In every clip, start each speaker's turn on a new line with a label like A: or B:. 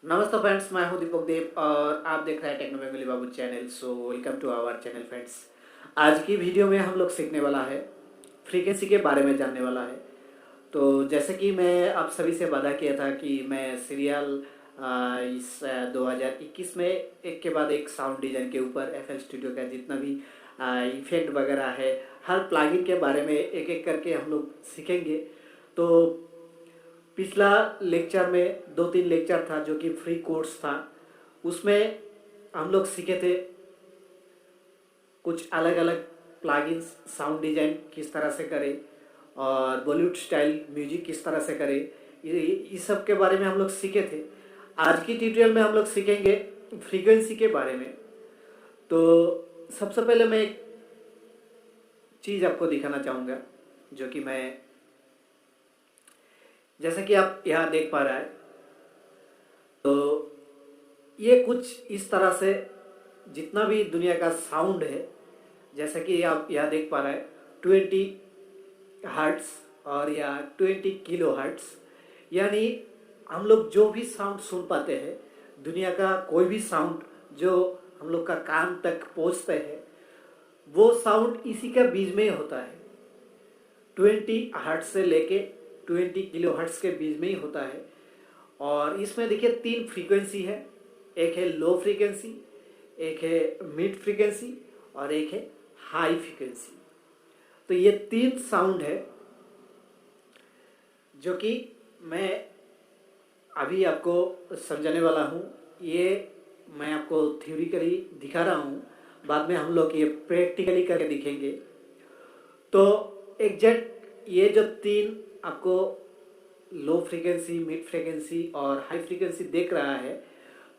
A: नमस्ते फ्रेंड्स, मैं हूं दीपक देव और आप देख रहे हैं Techno Bengali Babu channel. So welcome to our channel friends. आज की वीडियो में हम लोग सीखने वाला है, फ्रीक्वेंसी के बारे में जानने वाला है। तो जैसे कि मैं आप सभी से वादा किया था कि मैं सीरियल इस 2021 में एक के बाद एक साउंड डिज़ाइन के ऊपर एफएल स्टूडियो का जितना भी इफेक्ट वगैरह है, हर प्लगइन के बारे में एक एक करके हम लोग सीखेंगे। तो पिछला लेक्चर में 2-3 लेक्चर था जो कि फ्री कोर्स था, उसमें हम लोग सीखे थे कुछ अलग अलग प्लगइन्स, साउंड डिजाइन किस तरह से करें और बॉलीवुड स्टाइल म्यूजिक किस तरह से करें, इस सब के बारे में हम लोग सीखे थे। आज की ट्यूटोरियल में हम लोग सीखेंगे फ्रीक्वेंसी के बारे में। तो सबसे पहले मैं एक चीज़ आपको दिखाना चाहूँगा, जो कि मैं जैसा कि आप यहाँ देख पा रहा है, तो ये कुछ इस तरह से जितना भी दुनिया का साउंड है, जैसा कि आप यहाँ देख पा रहे हैं 20 हर्ट्स और या 20 किलो हर्ट्स, यानी हम लोग जो भी साउंड सुन पाते हैं, दुनिया का कोई भी साउंड जो हम लोग का कान तक पहुँचते हैं, वो साउंड इसी का बीच में ही होता है। 20 हर्ट्स से लेके 20 किलो हर्ट्स के बीच में ही होता है। और इसमें देखिए 3 फ्रीक्वेंसी है, एक है लो फ्रीक्वेंसी, एक है मिड फ्रीक्वेंसी और एक है हाई फ्रीक्वेंसी। तो ये 3 साउंड है जो कि मैं अभी आपको समझाने वाला हूँ। ये मैं आपको थ्योरिकली दिखा रहा हूँ, बाद में हम लोग ये प्रैक्टिकली करके दिखेंगे। तो एग्जैक्ट ये जो 3 आपको लो फ्रीक्वेंसी, मिड फ्रीक्वेंसी और हाई फ्रीक्वेंसी देख रहा है,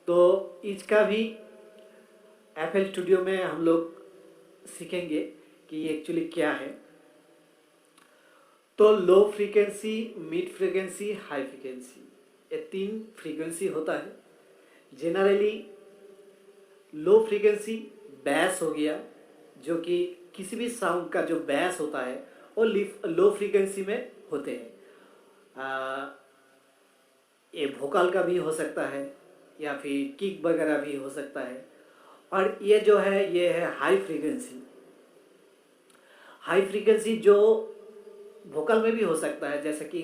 A: तो इसका भी एफएल स्टूडियो में हम लोग सीखेंगे कि ये एक्चुअली क्या है। तो लो frequency, mid frequency, high frequency, ये 3 फ्रीक्वेंसी होता है। जनरली लो फ्रीक्वेंसी बैस हो गया, जो कि किसी भी साउंड का जो बैस होता है वो लो फ्रीक्वेंसी में होते हैं। ये वोकल का भी हो सकता है या फिर किक वगैरह भी हो सकता है। और ये जो है ये है हाई फ्रीक्वेंसी। हाई फ्रीक्वेंसी जो वोकल में भी हो सकता है, जैसे कि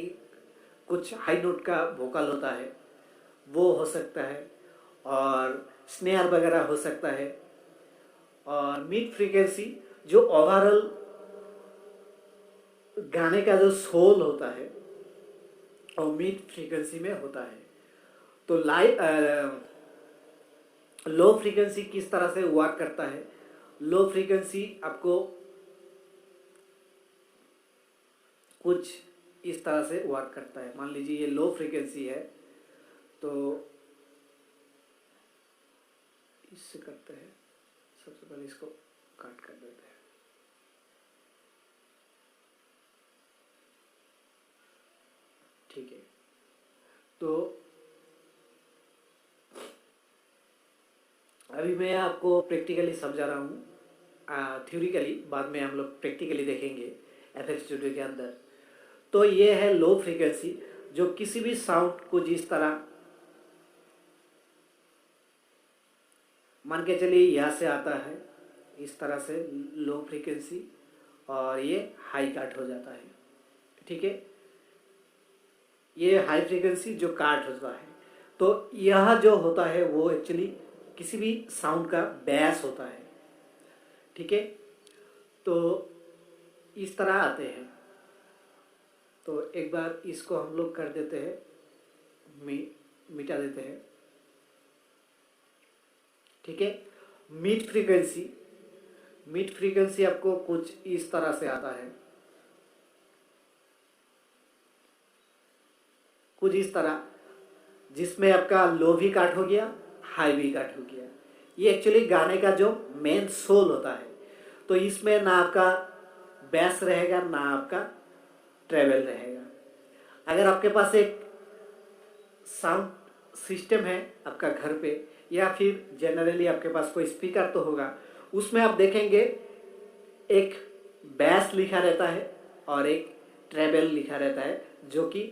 A: कुछ हाई नोट का वोकल होता है वो हो सकता है, और स्नेयर वगैरह हो सकता है। और मिड फ्रीक्वेंसी जो ओवरऑल गाने का जो सोल होता है और मिड फ्रीक्वेंसी में होता है। तो लो फ्रीक्वेंसी किस तरह से वर्क करता है। लो फ्रीक्वेंसी आपको कुछ इस तरह से वर्क करता है। मान लीजिए ये लो फ्रीक्वेंसी है, तो इससे करते हैं। सबसे पहले इसको काट कर देते हैं। ठीक है, तो अभी मैं आपको प्रैक्टिकली समझा रहा हूँ, थ्योरिकली बाद में हम लोग प्रैक्टिकली देखेंगे एफएल स्टूडियो के अंदर। तो ये है लो फ्रीक्वेंसी, जो किसी भी साउंड को जिस तरह मान के चलिए यहाँ से आता है, इस तरह से लो फ्रीक्वेंसी, और ये हाई काट हो जाता है। ठीक है, ये हाई फ्रीक्वेंसी जो काट होता है। तो यह जो होता है वो एक्चुअली किसी भी साउंड का बैस होता है। ठीक है, तो इस तरह आते हैं। तो एक बार इसको हम लोग कर देते हैं, मिटा देते हैं। ठीक है, मिड फ्रीक्वेंसी, मिड फ्रीक्वेंसी आपको कुछ इस तरह से आता है, कुछ इस तरह, जिसमें आपका लो भी काट हो गया, हाई भी काट हो गया। ये एक्चुअली गाने का जो मेन सोल होता है। तो इसमें ना आपका बैस रहेगा ना आपका ट्रेवल रहेगा। अगर आपके पास एक साउंड सिस्टम है आपका घर पे, या फिर जनरली आपके पास कोई स्पीकर तो होगा, उसमें आप देखेंगे एक बैस लिखा रहता है और एक ट्रेवल लिखा रहता है, जो कि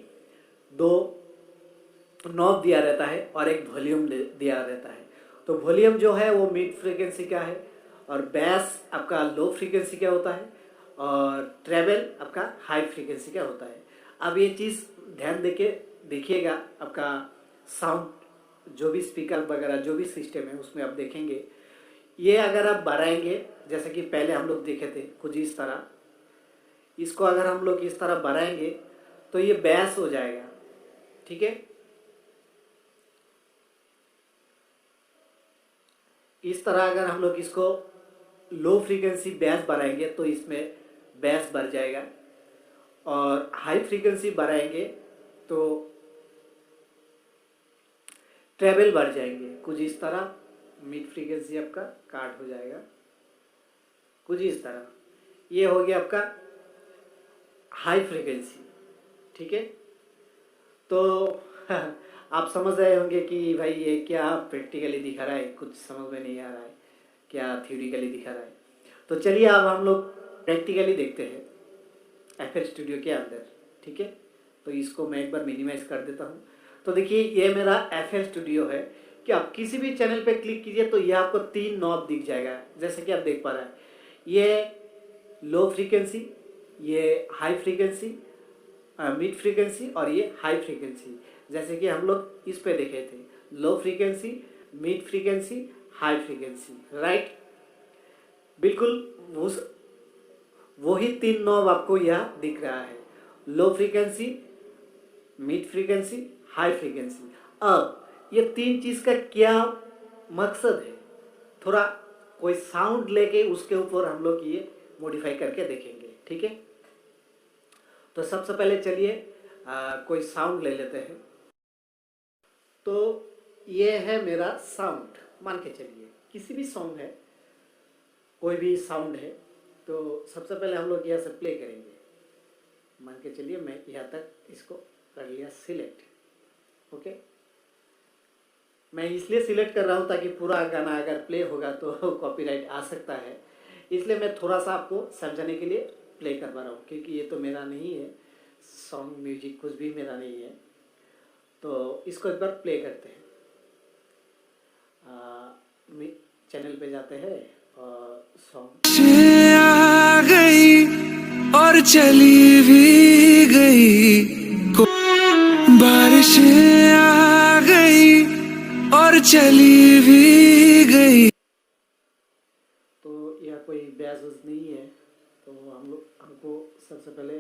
A: 2 नॉब दिया रहता है और एक वॉल्यूम दिया रहता है। तो वॉल्यूम जो है वो मिड फ्रीक्वेंसी का है और बेस आपका लो फ्रीक्वेंसी का होता है और ट्रेवल आपका हाई फ्रीक्वेंसी का होता है। अब ये चीज़ ध्यान देके देखिएगा, आपका साउंड जो भी स्पीकर वगैरह जो भी सिस्टम है उसमें आप देखेंगे, ये अगर आप बढ़ाएंगे जैसे कि पहले हम लोग देखे थे कुछ इस तरह, इसको अगर हम लोग इस तरह बढ़ाएंगे तो ये बेस हो जाएगा, ठीक है। इस तरह अगर हम लोग इसको लो फ्रीक्वेंसी बेस बढ़ाएंगे तो इसमें बेस बढ़ जाएगा और हाई फ्रीक्वेंसी बढ़ाएंगे तो ट्रेवल बढ़ जाएंगे। कुछ इस तरह मिड फ्रीक्वेंसी आपका काट हो जाएगा, कुछ इस तरह। ये हो गया आपका हाई फ्रीक्वेंसी, ठीक है। तो आप समझ रहे होंगे कि भाई ये क्या प्रैक्टिकली दिखा रहा है, कुछ समझ में नहीं आ रहा है, क्या थ्योरिकली दिखा रहा है। तो चलिए अब हम लोग प्रैक्टिकली देखते हैं FL स्टूडियो के अंदर, ठीक है। तो इसको मैं एक बार मिनिमाइज कर देता हूँ। तो देखिए ये मेरा FL स्टूडियो है कि आप किसी भी चैनल पे क्लिक कीजिए तो ये आपको 3 नॉब दिख जाएगा, जैसे कि आप देख पा रहे हैं। ये लो फ्रीक्वेंसी, ये हाई फ्रीक्वेंसी, मिड फ्रीक्वेंसी और ये हाई फ्रीक्वेंसी। जैसे कि हम लोग इस पे देखे थे, लो frequency, mid frequency, high frequency, right. बिल्कुल वही 3 नॉब आपको यहाँ दिख रहा है, लो frequency, mid frequency, high frequency. अब ये 3 चीज़ का क्या मकसद है, थोड़ा कोई साउंड लेके उसके ऊपर हम लोग ये मॉडिफाई करके देखेंगे, ठीक है। तो सबसे पहले चलिए कोई साउंड ले लेते हैं। तो ये है मेरा साउंड, मान के चलिए किसी भी सॉन्ग है, कोई भी साउंड है। तो सबसे पहले हम लोग यहाँ से प्ले करेंगे। मान के चलिए मैं यहाँ तक इसको कर लिया सिलेक्ट, ओके। मैं इसलिए सिलेक्ट कर रहा हूँ ताकि पूरा गाना अगर प्ले होगा तो कॉपीराइट आ सकता है, इसलिए मैं थोड़ा सा आपको समझाने के लिए प्ले करवा रहा हूँ, क्योंकि ये तो मेरा नहीं है, सॉन्ग म्यूजिक कुछ भी मेरा नहीं है। तो इसको एक बार प्ले करते हैं। चैनल पे जाते हैं और सॉन्ग
B: आ गई और चली भी गई, बारिशें आ गई और चली भी गई।
A: तो यह कोई बेस नहीं है, तो हमको सबसे पहले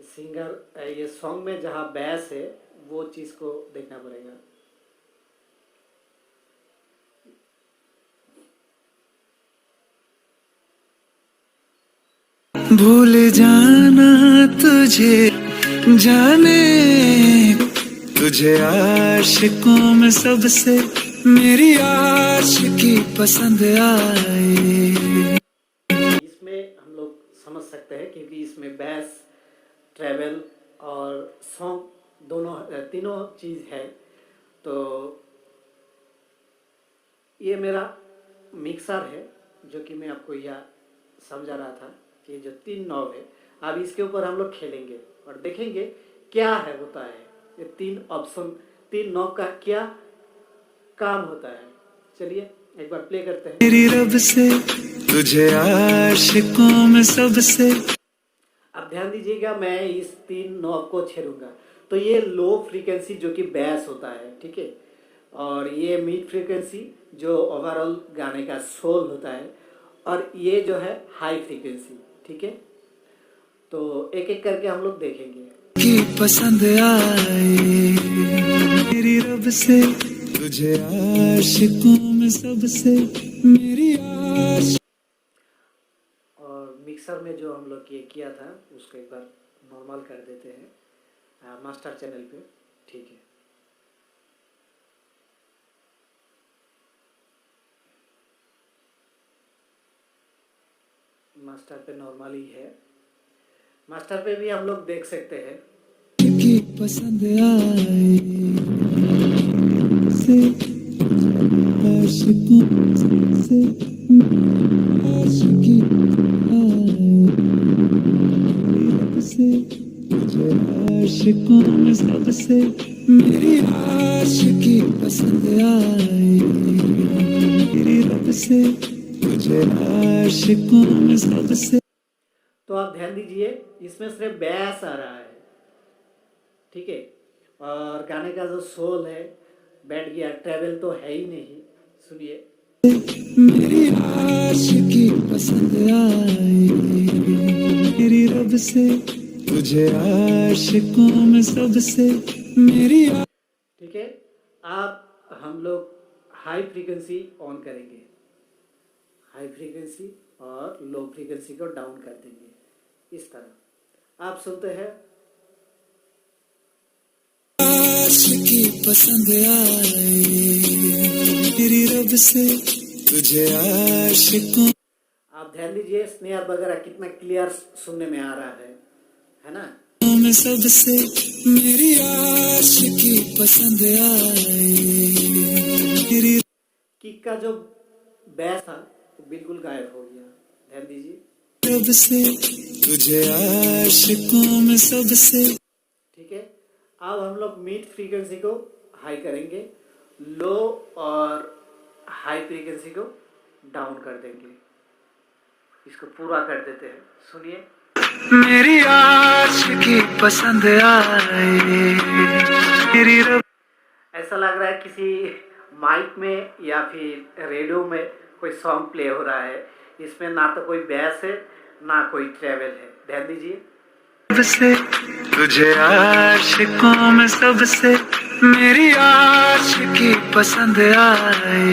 A: सिंगर ये सॉन्ग में जहाँ बेस है वो चीज़ को देखना पड़ेगा।
B: भूल जाना तुझे जाने, तुझे आशिकों में सबसे मेरी आशिकी पसंद आए।
A: इसमें हम लोग समझ सकते हैं क्योंकि इसमें बेस, ट्रेवल और सॉन्ग दोनों तीनों चीज़ है। तो ये मेरा मिक्सर है जो कि मैं आपको यह समझा रहा था कि जो 3 नॉब है, अब इसके ऊपर हम लोग खेलेंगे और देखेंगे क्या है होता है, ये 3 ऑप्शन, 3 नॉब का क्या काम होता है। चलिए एक बार प्ले करते हैं।
B: मेरी रब से तुझे आशिकों में सबसे।
A: अब ध्यान दीजिएगा, मैं इस 3 नॉब को छेड़ूंगा तो ये लो फ्रीक्वेंसी जो कि बेस होता है, ठीक है, और ये मिड फ्रीक्वेंसी जो ओवरऑल गाने का सोल होता है, और ये जो है हाई फ्रीक्वेंसी, ठीक है। तो एक एक करके हम लोग देखेंगे।
B: की पसंद आए मेरी रब से तुझे आशिकों में सबसे मेरी आश।
A: और मिक्सर में जो हम लोग ये किया था उसको एक बार नॉर्मल कर देते हैं मास्टर चैनल पे, ठीक है। मास्टर पे नॉर्मल ही है, मास्टर पे भी हम लोग देख सकते हैं।
B: की पसंद आए से आशिकों से आशिकी आए से तुझे आशिकों में सबसे मेरी आशिकी पसंद आई, मेरी रब से तुझे आशिकों में सबसे।
A: तो आप ध्यान दीजिए, इसमें सिर्फ बैस आ रहा है, ठीक है। और गाने का जो सोल है बैठ गया, ट्रेवल तो है ही नहीं। सुनिए,
B: मेरी आशिकी पसंद आई, मेरी रब से तुझे आशिकों में सबसे। मेरी
A: ठीक है। आप हम लोग हाई फ्रीक्वेंसी ऑन करेंगे, हाई फ्रीक्वेंसी और लो फ्रीक्वेंसी को डाउन कर देंगे, इस तरह आप सुनते हैं।
B: आशिकी पसंद आई, मेरी रब से तुझे आशिकों
A: आप ध्यान दीजिए, स्नेयर वगैरह कितना क्लियर सुनने में आ रहा है ना।
B: में सबसे। मेरी आशिकी पसंद आई, मेरी
A: किक का जो बैस था वो बिल्कुल गायब हो गया, ध्यान दीजिए।
B: रब से तुझे आशिकों में सबसे।
A: ठीक है। अब हम लोग मिड फ्रीक्वेंसी को हाई करेंगे, लो और हाई फ्रीक्वेंसी को डाउन कर देंगे। इसको पूरा कर देते हैं, सुनिए।
B: मेरी आशिकी पसंद आई, मेरी रब।
A: ऐसा लग रहा है किसी माइक में या फिर रेडियो में कोई सॉन्ग प्ले हो रहा है। इसमें ना तो कोई बैस है ना कोई ट्रेवल है, ध्यान दीजिए।
B: से तुझे आशिकों में सबसे। मेरी आशिकी पसंद आई,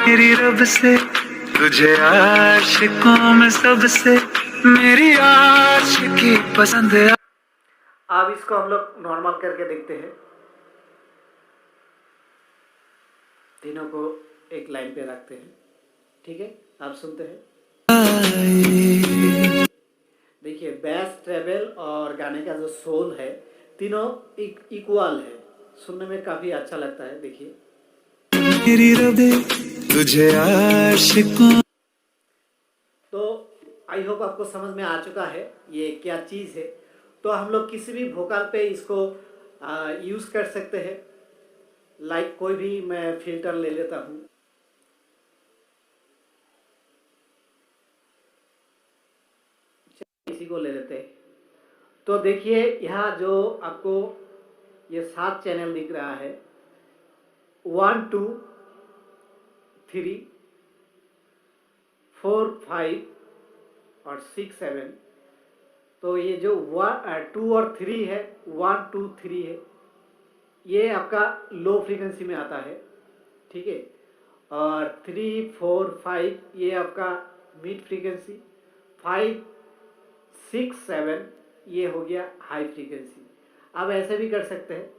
B: मेरी रब से तुझे आशिकों में सबसे। मेरी आशिकी पसंद आई।
A: अब इसको हम लोग नॉर्मल करके देखते हैं, तीनों को एक लाइन पे रखते हैं, ठीक है। आप सुनते हैं, देखिए बैस, ट्रेवल और गाने का जो सोल है तीनों इक्वल है, सुनने में काफी अच्छा लगता है। देखिए,
B: मेरी रब तुझे आशिकों।
A: तो आई होप आपको समझ में आ चुका है ये क्या चीज़ है। तो हम लोग किसी भी वोकल पे इसको यूज़ कर सकते हैं। लाइक कोई भी मैं फिल्टर ले लेता हूँ, इसी को ले लेते हैं। तो देखिए यहाँ जो आपको ये 7 चैनल दिख रहा है, 1 2 3 4 5 और 6 7। तो ये जो 2 और 3 है, 1 2 3 है, ये आपका लो फ्रीक्वेंसी में आता है, ठीक है। और 3 4 5 ये आपका मिड फ्रीक्वेंसी, 5 6 7 ये हो गया हाई फ्रीक्वेंसी। आप ऐसे भी कर सकते हैं,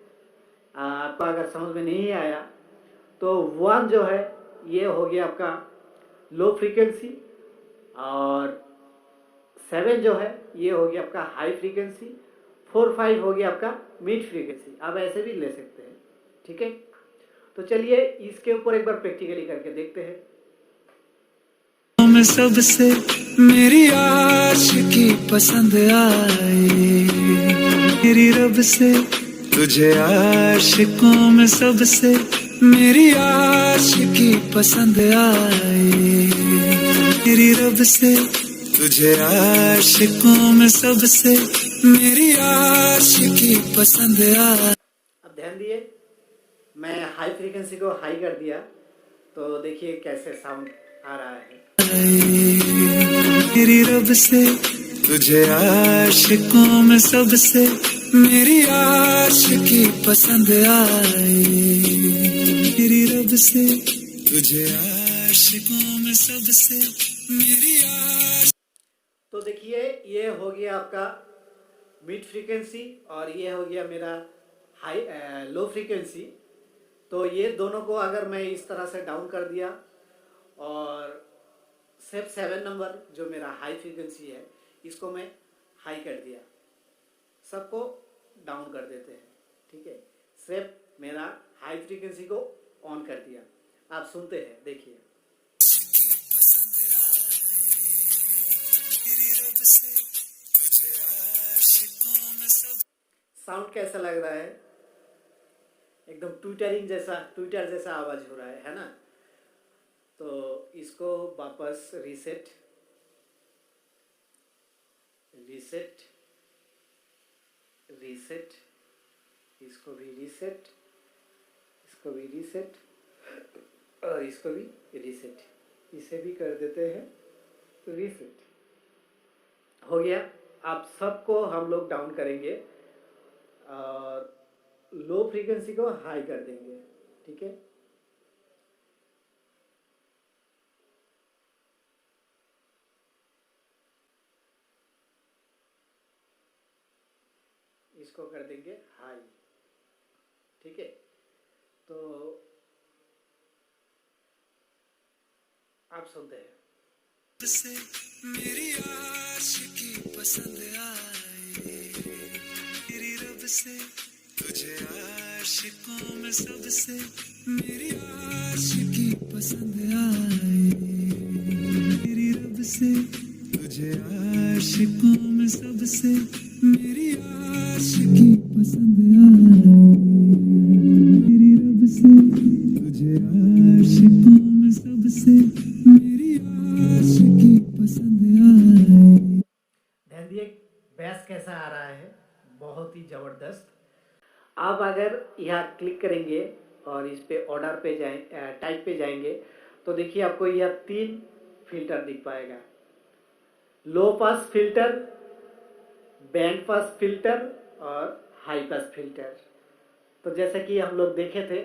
A: आपको अगर समझ में नहीं आया तो 1 जो है ये हो गया आपका लो फ्रीक्वेंसी, और 7 जो है ये हो गया आपका हाई फ्रीक्वेंसी, 4 5 हो गया आपका मिड फ्रीक्वेंसी। आप ऐसे भी ले सकते हैं, ठीक है। तो चलिए इसके ऊपर एक बार प्रैक्टिकली करके देखते हैं।
B: में सबसे मेरी आशिकी पसंद आई, मेरी रब से तुझे आशिकों में सबसे। मेरी आशिकी पसंद आई, मेरी रब से तुझे आशिकों में सबसे। मेरी आशिकी पसंद आई।
A: अब ध्यान दिए, मैं हाई फ्रीक्वेंसी को हाई कर दिया, तो देखिए कैसे साउंड आ रहा है।
B: मेरी रब से तुझे आशिकों में सबसे। मेरी आशिकी पसंद आई, मेरी रब से तुझे आशिकों में सबसे। मेरी
A: तो देखिए ये हो गया आपका मिड फ्रीक्वेंसी और ये हो गया मेरा हाई लो फ्रीक्वेंसी। तो ये दोनों को अगर मैं इस तरह से डाउन कर दिया और सिर्फ 7 नंबर जो मेरा हाई फ्रीक्वेंसी है इसको मैं हाई कर दिया, सबको डाउन कर देते हैं, ठीक है। सिर्फ मेरा हाई फ्रीक्वेंसी को ऑन कर दिया, आप सुनते हैं, देखिए। साउंड कैसा लग रहा है? एकदम ट्विटर जैसा आवाज़ हो रहा है ना। तो इसको वापस रीसेट रीसेट रीसेट इसको भी रीसेट, इसको भी रीसेट और इसको भी रीसेट, इसे भी कर देते हैं रीसेट। हो गया। आप सबको हम लोग डाउन करेंगे और लो फ्रीक्वेंसी को हाई कर देंगे। ठीक है, इसको कर देंगे हाई। ठीक है, तो आप सुनते हैं।
B: से मेरी आशिकी पसंद आई, मेरी रब से तुझे आशिकों में सबसे मेरी आशिकी पसंद आई, मेरी रब से तुझे आशिकों में सबसे मेरी आशिकी पसंद आई, मेरी रब से तुझे आशिकों में सबसे मेरी आशिकी पसंद आई।
A: ध्यान दिए बेस कैसा आ रहा है, बहुत ही ज़बरदस्त। आप अगर यहाँ क्लिक करेंगे और इस पे ऑर्डर पे टाइप पे जाएंगे तो देखिए आपको यह 3 फिल्टर दिख पाएगा। Low pass filter, band pass filter और हाई पास फिल्टर। तो जैसा कि हम लोग देखे थे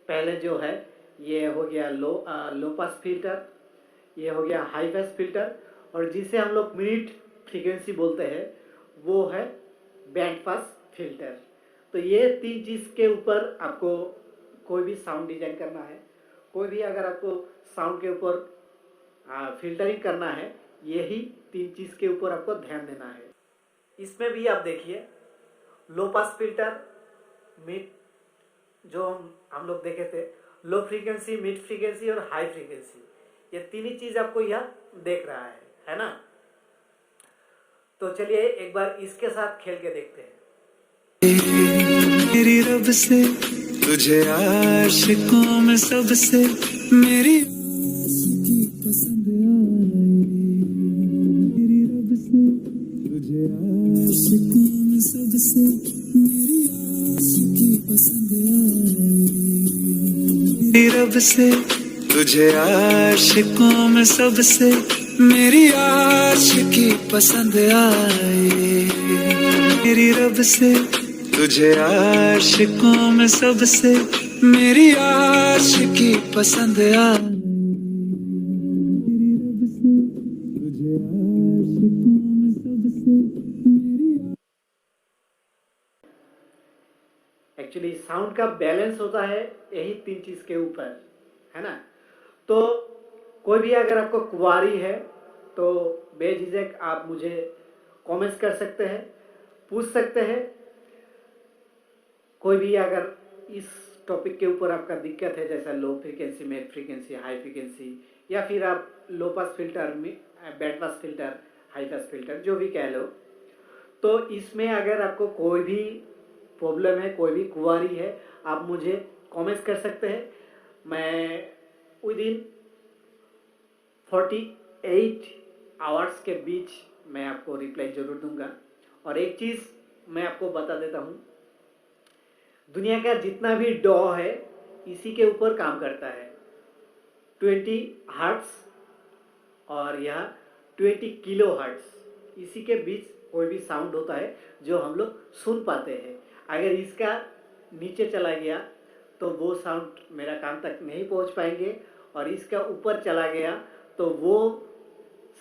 A: पहले, जो है ये हो गया लो पास फिल्टर, ये हो गया हाई पास फिल्टर, और जिसे हम लोग मिड फ्रीक्वेंसी बोलते हैं वो है बैंड पास फिल्टर। तो ये 3 चीज़ के ऊपर आपको कोई भी साउंड डिजाइन करना है, कोई भी अगर आपको साउंड के ऊपर फिल्टरिंग करना है, यही 3 चीज़ के ऊपर आपको ध्यान देना है। इसमें भी आप देखिए लो पास फिल्टर, मिड, जो हम लोग देखे थे, लो फ्रीक्वेंसी, मिड फ्रीक्वेंसी और हाई फ्रीक्वेंसी, ये 3 ही चीज़ आपको यह देख रहा है ना। तो चलिए एक बार इसके साथ खेल के देखते हैं।
B: मेरी रब से तुझे आशिकों में सबसे मेरी आशिकी पसंद आई, मेरी रब से तुझे आशिकों में सबसे मेरी आशिकी पसंद आई, मेरी रब से तुझे आशिकों में सबसे मेरी आशिकी पसंद आई, मेरी रब से तुझे आशिकों में सबसे मेरी आशिकी पसंद आई, मेरी रब से तुझे आशिकों में सबसे मेरी।
A: एक्चुअली साउंड का बैलेंस होता है यही 3 चीज़ के ऊपर, है ना। तो कोई भी अगर आपको क्वारी है तो बेझिझक आप मुझे कमेंट्स कर सकते हैं, पूछ सकते हैं। कोई भी अगर इस टॉपिक के ऊपर आपका दिक्कत है, जैसा low frequency, mid frequency, high frequency, या फिर आप low pass filter, band pass filter, high pass filter, जो भी कह लो, तो इसमें अगर आपको कोई भी प्रॉब्लम है, कोई भी क्वारी है, आप मुझे कमेंट्स कर सकते हैं। मैं विदिन 48 आवर्स के बीच मैं आपको रिप्लाई जरूर दूंगा। और एक चीज़ मैं आपको बता देता हूँ, दुनिया का जितना भी डॉ है इसी के ऊपर काम करता है। 20 हर्ट्स और यह 20 किलो हर्ट्स, इसी के बीच कोई भी साउंड होता है जो हम लोग सुन पाते हैं। अगर इसका नीचे चला गया तो वो साउंड मेरा कान तक नहीं पहुंच पाएंगे, और इसका ऊपर चला गया तो वो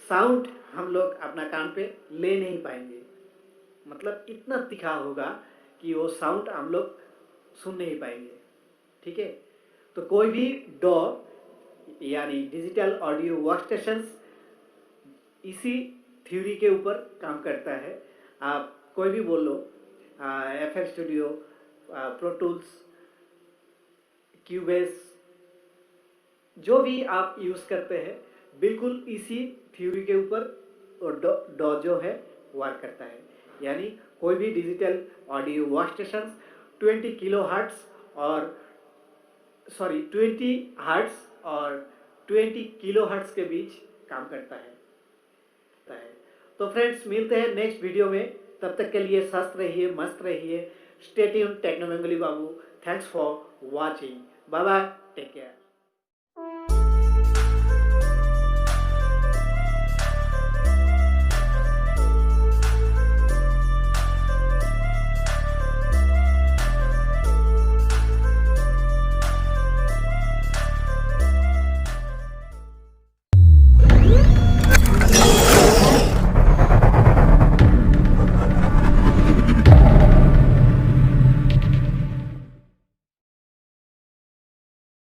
A: साउंड हम लोग अपना कान पे ले नहीं पाएंगे। मतलब इतना तीखा होगा कि वो साउंड हम लोग सुन नहीं पाएंगे। ठीक है, तो कोई भी डॉ यानी डिजिटल ऑडियो वर्कस्टेशंस इसी थ्योरी के ऊपर काम करता है। आप कोई भी बोल लो, FL studio, pro tools, Cubase, जो भी आप यूज़ करते हैं, बिल्कुल इसी थ्योरी के ऊपर डॉ जो है वर्क करता है। यानी कोई भी digital audio workstations 20 kilo hertz और 20 हर्ट्ज और 20 किलो हर्ट्ज के बीच काम करता है। तो फ्रेंड्स, मिलते हैं नेक्स्ट वीडियो में। तब तक के लिए स्वस्थ रहिए, मस्त रहिए। Stay tuned Techno Bengali Babu. Thanks for watching. Bye bye, take care.